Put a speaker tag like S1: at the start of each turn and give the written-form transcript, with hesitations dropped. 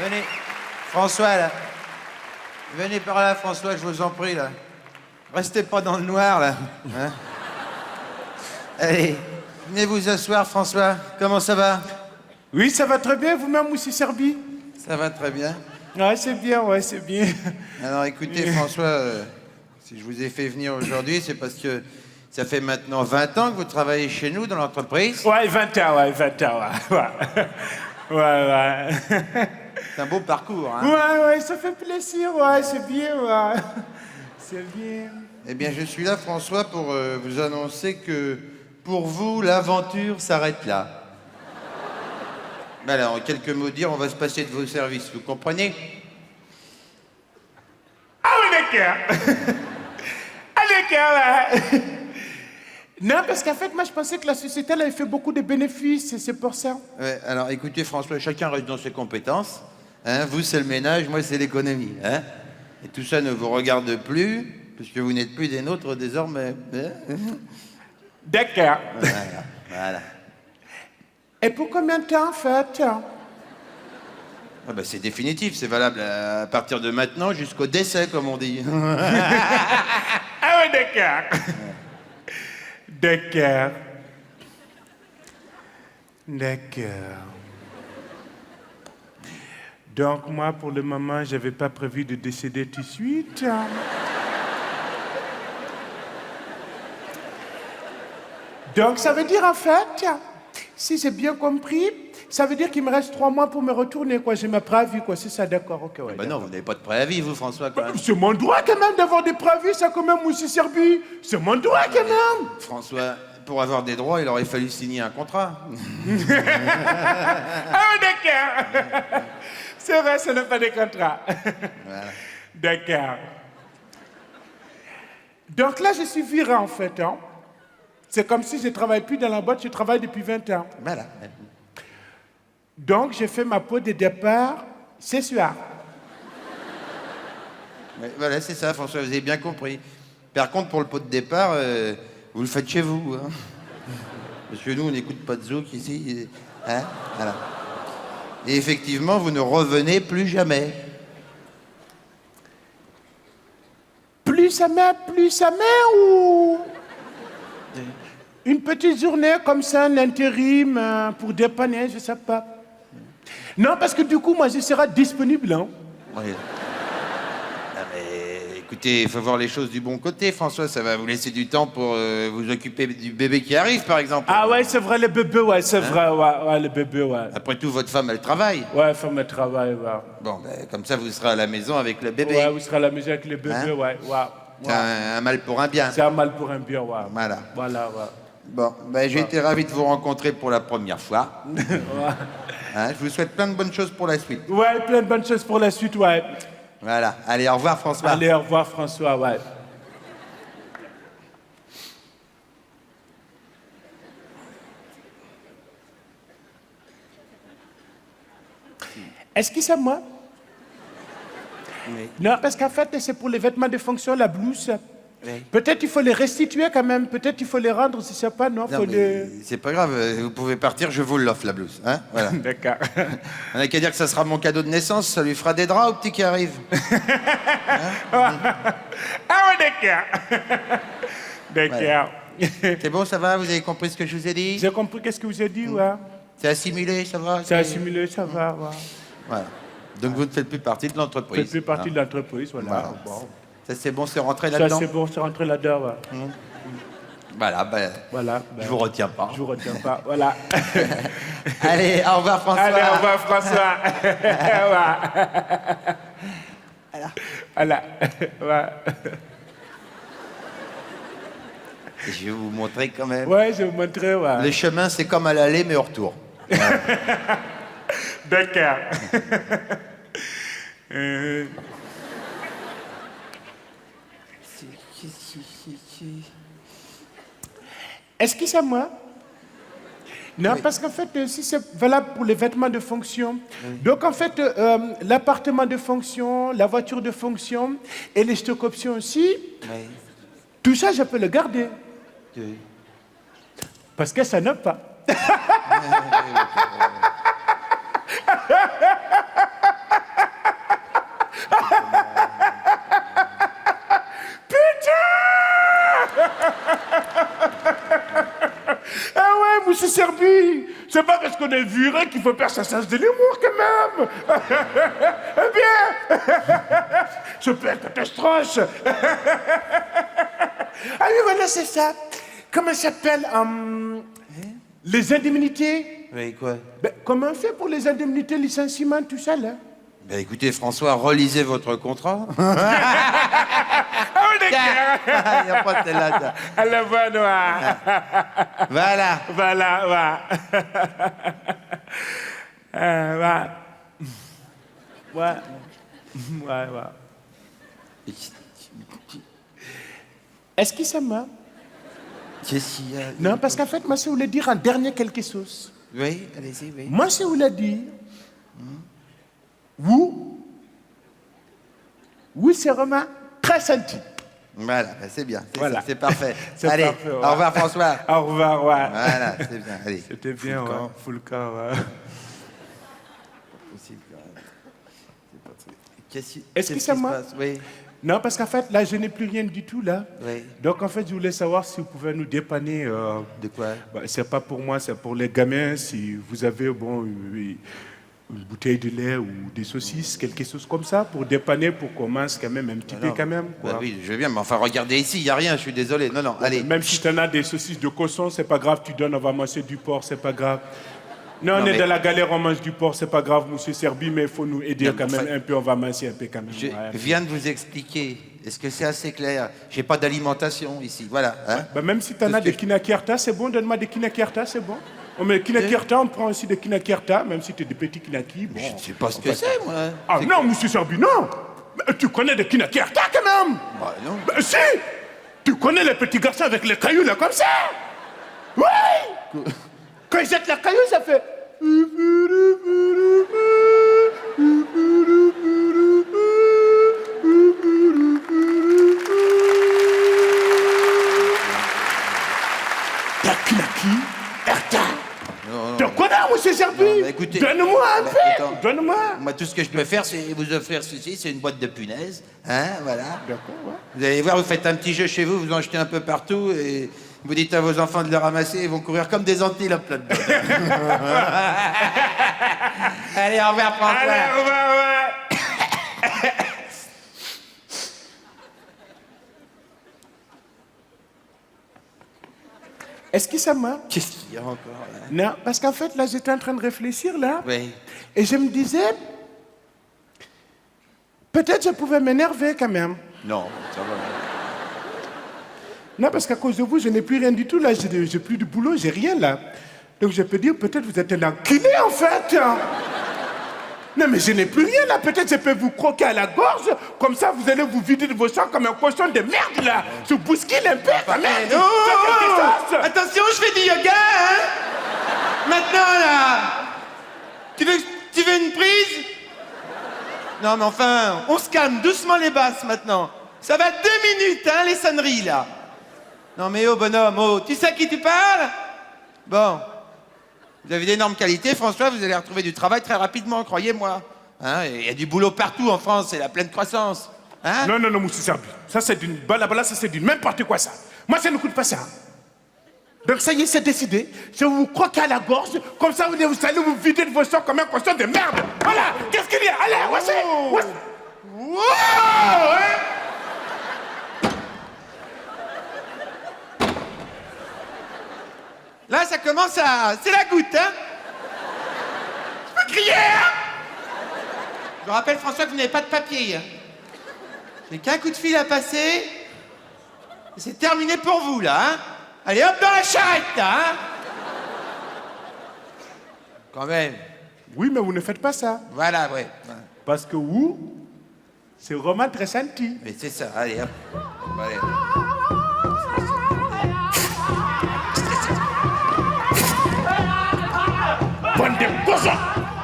S1: Venez. François, là. Venez par là, François, je vous en prie, là. Restez pas dans le noir, là. Hein? Allez, venez vous asseoir, François. Comment ça va?
S2: Oui, ça va très bien, vous-même, monsieur Serbi?
S1: Ça va très bien.
S2: Ouais, c'est bien, ouais, c'est bien.
S1: Alors, écoutez, François, si je vous ai fait venir aujourd'hui, c'est parce que ça fait maintenant 20 ans que vous travaillez chez nous, dans l'entreprise.
S2: Ouais, 20 ans, ouais. Ouais.
S1: C'est un beau parcours, hein?
S2: Ouais, ça fait plaisir, ouais, c'est bien, ouais. C'est bien.
S1: Eh bien, je suis là, François, pour vous annoncer que, pour vous, l'aventure s'arrête là. Alors, en quelques mots dire, on va se passer de vos services, vous comprenez?
S2: Ah oui, d'accord. Ah d'accord, ouais. Non, parce qu'en fait, moi, je pensais que la société, elle avait fait beaucoup de bénéfices, et c'est pour ça.
S1: Ouais, alors, écoutez, François, chacun reste dans ses compétences. Hein, vous, c'est le ménage, moi, c'est l'économie. Hein, et tout ça ne vous regarde plus, puisque vous n'êtes plus des nôtres désormais. Hein.
S2: D'accord.
S1: Voilà.
S2: Et pour combien de temps, en fait?
S1: Ah bah, c'est définitif, c'est valable à partir de maintenant jusqu'au décès, comme on dit.
S2: Ah oui, d'accord. D'accord. Donc, moi, pour le moment, je n'avais pas prévu de décéder tout de suite. Donc, ça veut dire, en fait, si j'ai bien compris, ça veut dire qu'il me reste 3 mois pour me retourner, quoi. J'ai ma préavis, quoi. C'est ça, d'accord, ok, ouais.
S1: Bah non, vous n'avez pas de préavis, vous, François, quand même.
S2: C'est mon droit, quand même, d'avoir des préavis, ça, quand même, monsieur Serbi. C'est mon droit, quand même.
S1: François, pour avoir des droits, il aurait fallu signer un contrat.
S2: Ah, d'accord. C'est vrai, ce n'est pas des contrats.
S1: Voilà.
S2: D'accord. Donc là, je suis viré, en fait. Hein. C'est comme si je ne travaille plus dans la boîte, je travaille depuis 20 ans.
S1: Voilà.
S2: Donc, j'ai fait ma peau de départ ce soir.
S1: Ouais, voilà, c'est ça, François, vous avez bien compris. Par contre, pour le pot de départ, vous le faites chez vous. Hein. Parce que nous, on n'écoute pas de zouk ici. Hein, voilà. Et effectivement, vous ne revenez plus jamais.
S2: Plus jamais ou... Une petite journée comme ça, un intérim pour dépanner, je ne sais pas. Non, parce que du coup, moi, je serai disponible. Hein.
S1: Oui. Ah, mais, écoutez, il faut voir les choses du bon côté, François. Ça va vous laisser du temps pour vous occuper du bébé qui arrive, par exemple.
S2: Ah ouais, c'est vrai, le bébé, ouais, c'est vrai, ouais, le bébé, ouais.
S1: Après tout, votre femme, elle travaille.
S2: Ouais, femme de travail, ouais.
S1: Bon, ben, comme ça, vous serez à la maison avec le bébé.
S2: Ouais, vous serez à la maison avec le bébé,
S1: Hein?
S2: ouais.
S1: C'est un mal pour un bien.
S2: C'est un mal pour un bien, ouais.
S1: Voilà.
S2: Voilà, ouais.
S1: Bon, ben, j'ai été ravi de vous rencontrer pour la première fois. Hein, je vous souhaite plein de bonnes choses pour la suite.
S2: Ouais, plein de bonnes choses pour la suite, ouais.
S1: Voilà. Allez, au revoir, François.
S2: Allez, au revoir, François, ouais. Est-ce que c'est moi?
S1: Oui.
S2: Non, parce qu'en fait, c'est pour les vêtements de fonction, la blouse.
S1: Oui.
S2: Peut-être il faut les restituer quand même. Peut-être il faut les rendre, si c'est pas, non,
S1: Non,
S2: faut
S1: mais c'est pas grave, vous pouvez partir, je vous l'offre, la blouse. Hein, voilà.
S2: D'accord.
S1: On n'a qu'à dire que ça sera mon cadeau de naissance, ça lui fera des draps au petit qui arrive.
S2: Ah ouais, d'accord. D'accord.
S1: C'est bon, ça va? Vous avez compris ce que je vous ai dit?
S2: J'ai compris qu'est-ce que vous avez dit, ouais.
S1: C'est assimilé, ça va?
S2: C'est assimilé, ça va, ouais.
S1: Voilà. Donc vous ne faites plus partie de
S2: Ça
S1: l'entreprise.
S2: fait plus partie
S1: hein.
S2: de l'entreprise, voilà.
S1: Voilà.
S2: Bon.
S1: Ça c'est bon, c'est rentré
S2: Ça,
S1: là-dedans?
S2: c'est bon, c'est rentré là-dedans, ouais.
S1: Voilà, ben,
S2: Voilà.
S1: je vous retiens pas.
S2: Je vous retiens pas, voilà.
S1: Allez, au revoir François.
S2: Allez, au revoir, François. Voilà. Ouais.
S1: Je vais vous montrer quand même.
S2: Ouais, je vais vous montrer, ouais.
S1: Le chemin, c'est comme à l'aller, mais au retour.
S2: D'accord. Est-ce que c'est moi? Non,
S1: Oui.
S2: parce qu'en fait, si c'est valable pour les vêtements de fonction, donc en fait, l'appartement de fonction, la voiture de fonction et les stock options aussi,
S1: Oui.
S2: tout ça, je peux le garder.
S1: Oui.
S2: Parce que ça n'a pas. Ah ouais, monsieur Serbi, c'est pas parce qu'on est viré qu'il faut perdre sa sens de l'humour quand même. Eh bien, je perds catastrophe. Ah oui, voilà, c'est ça. Comment ça s'appelle les indemnités?
S1: Oui, quoi?
S2: Ben, comment on fait pour les indemnités, licenciement, tout ça, là?
S1: Ben écoutez, François, relisez votre contrat.
S2: Ah, on est clair.
S1: Il n'y a pas celle-là. ça.
S2: À la voix noire.
S1: Voilà.
S2: Voilà, va. Va. Ouais. Ouais, ouais. Est-ce que ça m'a?
S1: Qu'est-ce qu'il y a?
S2: Non, parce qu'en fait, moi, je voulais dire en dernier quelque chose.
S1: Oui, allez-y, oui.
S2: Moi, je voulais dire... Oui, c'est vraiment très senti.
S1: Voilà, ben c'est bien.
S2: Voilà.
S1: C'est parfait.
S2: C'est
S1: Allez,
S2: parfait, ouais.
S1: au revoir François.
S2: Au revoir, ouais.
S1: Voilà, c'est bien. Allez.
S2: C'était bien,
S1: Full
S2: ouais.
S1: camp.
S2: Full camp, ouais.
S1: Possible, quand même. C'est pas très- Qu'est-ce
S2: Est-ce que
S1: qui
S2: ça
S1: se
S2: m'a-
S1: passe? Oui,
S2: Non, parce qu'en fait, là, je n'ai plus rien du tout, là.
S1: oui.
S2: Donc, en fait, je voulais savoir si vous pouvez nous dépanner.
S1: De quoi?
S2: Bah, c'est pas pour moi, c'est pour les gamins. Si vous avez, bon, une bouteille de lait ou des saucisses, quelque chose comme ça, pour dépanner, pour qu'on mange quand même un petit peu,
S1: Non.
S2: quand même.
S1: Bah
S2: Quoi.
S1: oui, je veux bien, mais enfin, regardez ici, il n'y a rien, je suis désolé. Non, non, allez.
S2: Même si tu en as des saucisses de cochon, c'est pas grave, tu donnes, on va manger du porc, c'est pas grave. Non, on
S1: Non,
S2: est
S1: mais-
S2: dans la galère, on mange du porc, c'est pas grave, monsieur Serbi, mais il faut nous aider
S1: Non,
S2: quand même
S1: enfin-
S2: un peu, on va manger un peu quand même.
S1: Je
S2: ouais.
S1: viens de vous expliquer. Est-ce que c'est assez clair? J'ai pas d'alimentation ici, voilà. Hein?
S2: Bah, même si tu en
S1: Parce
S2: as des
S1: que-
S2: kinakerta, c'est bon, donne-moi des kinakerta, c'est bon. On met kinakerta, on prend aussi des kinakerta, même si tu es des petits kinaki. Bon.
S1: Je ne sais pas ce que c'est, moi.
S2: Ah
S1: C'est-
S2: non, monsieur Serbi, non. Mais tu connais des kinakerta quand même.
S1: Bah, non.
S2: Bah, si. Tu connais les petits garçons avec les cailloux là comme ça. Oui. Quand ils jettent la caillou, ça fait... Takinaki, Erta. Tu connais, monsieur Serbi?
S1: Non, bah, écoutez-
S2: Donne-moi un
S1: Bah,
S2: peu.
S1: attends.
S2: Donne-moi.
S1: Moi, tout ce que je peux faire, c'est vous offrir ceci. C'est une boîte de punaises. Hein, voilà.
S2: D'accord, ouais.
S1: Vous allez voir, vous faites un petit jeu chez vous, vous en jetez un peu partout et vous dites à vos enfants de le ramasser, ils vont courir comme des antilopes là-dedans. Allez, au revoir, François.
S2: Allez, au revoir, ouais. Est-ce que ça m'a?
S1: Qu'est-ce qu'il y a encore là?
S2: Non, parce qu'en fait, là, j'étais en train de réfléchir, là.
S1: Oui.
S2: Et je me disais, peut-être je pouvais m'énerver quand même.
S1: Non, ça va.
S2: Non, parce qu'à cause de vous, je n'ai plus rien du tout, là. J'ai plus de boulot, j'ai rien, là. Donc je peux dire, peut-être vous êtes un enculé, en fait. Non, mais je n'ai plus rien, là. Peut-être je peux vous croquer à la gorge. Comme ça, vous allez vous vider de vos sangs comme un cochon de merde, là. Se bousquille un peu, quand même.
S1: Oh,
S2: Faites quelque chose.
S1: attention, je fais du yoga, hein. Maintenant, là. Tu veux une prise? Non, mais enfin, on se calme, doucement les basses, maintenant. Ça va 2 minutes, hein, les sonneries, là. Non, mais oh, bonhomme, oh, tu sais à qui tu parles? Bon. Vous avez d'énormes qualités, François, vous allez retrouver du travail très rapidement, croyez-moi. Hein, il y a du boulot partout en France, c'est la pleine croissance. Hein?
S2: Non, non, non, monsieur Serbi. Ça, c'est d'une balabala, ça, c'est d'une n'importe quoi, ça. Moi, ça ne coûte pas ça. Donc, ça y est, c'est décidé. Je vais vous croquer à la gorge. Comme ça, vous allez vous vider de vos sangs comme un cochon de merde. Voilà. Qu'est-ce qu'il y a? Allez, voici. Voici.
S1: Wow, hein? Là, ça commence à... C'est la goutte, hein? Je peux crier, hein? Je vous rappelle, François, que vous n'avez pas de papier. Hein? J'ai qu'un coup de fil à passer. Et c'est terminé pour vous, là, hein? Allez, hop, dans la charrette, là, hein? Quand même.
S2: Oui, mais vous ne faites pas ça.
S1: Voilà, ouais.
S2: Parce que vous, c'est vraiment très senti.
S1: Mais c'est ça, allez, hop. Allez.
S2: Bande de cochons.